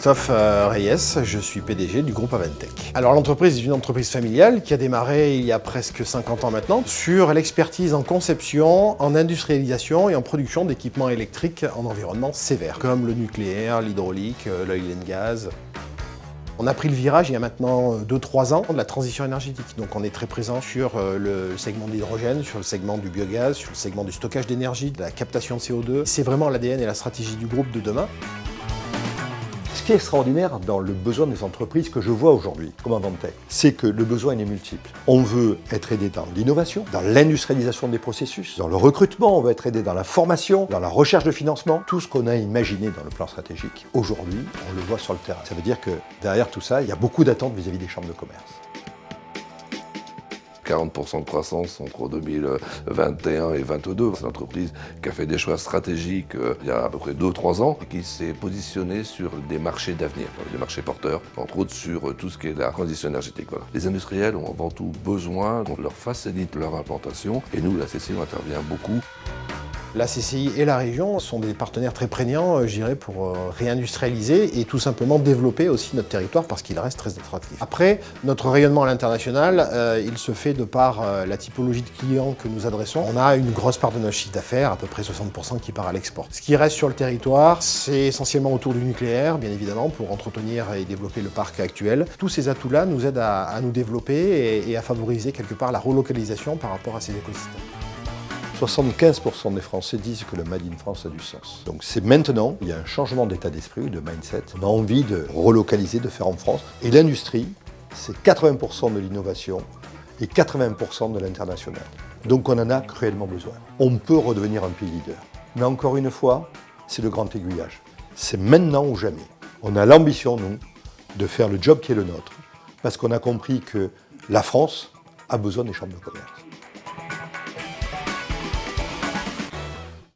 Christophe Reyes, je suis PDG du groupe Aventec. Alors l'entreprise est une entreprise familiale qui a démarré il y a presque 50 ans maintenant sur l'expertise en conception, en industrialisation et en production d'équipements électriques en environnement sévère, comme le nucléaire, l'hydraulique, l'oil and gas. On a pris le virage il y a maintenant 2-3 ans de la transition énergétique. Donc on est très présent sur le segment de l'hydrogène, sur le segment du biogaz, sur le segment du stockage d'énergie, de la captation de CO2. C'est vraiment l'ADN et la stratégie du groupe de demain. Ce qui est extraordinaire dans le besoin des entreprises que je vois aujourd'hui, comme Aventec, c'est que le besoin est multiple. On veut être aidé dans l'innovation, dans l'industrialisation des processus, dans le recrutement, on veut être aidé dans la formation, dans la recherche de financement. Tout ce qu'on a imaginé dans le plan stratégique, aujourd'hui, on le voit sur le terrain. Ça veut dire que derrière tout ça, il y a beaucoup d'attentes vis-à-vis des chambres de commerce. 40% de croissance entre 2021 et 2022. C'est une entreprise qui a fait des choix stratégiques il y a à peu près 2-3 ans et qui s'est positionnée sur des marchés d'avenir, des marchés porteurs, entre autres sur tout ce qui est la transition énergétique. Voilà. Les industriels ont avant tout besoin qu'on leur facilite leur implantation et nous, la CCI, on intervient beaucoup. La CCI et la région sont des partenaires très prégnants, je dirais, pour réindustrialiser et tout simplement développer aussi notre territoire parce qu'il reste très attractif. Après, notre rayonnement à l'international, il se fait de par la typologie de clients que nous adressons. On a une grosse part de notre chiffre d'affaires, à peu près 60% qui part à l'export. Ce qui reste sur le territoire, c'est essentiellement autour du nucléaire, bien évidemment, pour entretenir et développer le parc actuel. Tous ces atouts-là nous aident à nous développer et à favoriser quelque part la relocalisation par rapport à ces écosystèmes. 75% des Français disent que le Made in France a du sens. Donc c'est maintenant, il y a un changement d'état d'esprit, de mindset. On a envie de relocaliser, de faire en France. Et l'industrie, c'est 80% de l'innovation et 80% de l'international. Donc on en a cruellement besoin. On peut redevenir un pays leader. Mais encore une fois, c'est le grand aiguillage. C'est maintenant ou jamais. On a l'ambition, nous, de faire le job qui est le nôtre. Parce qu'on a compris que la France a besoin des chambres de commerce.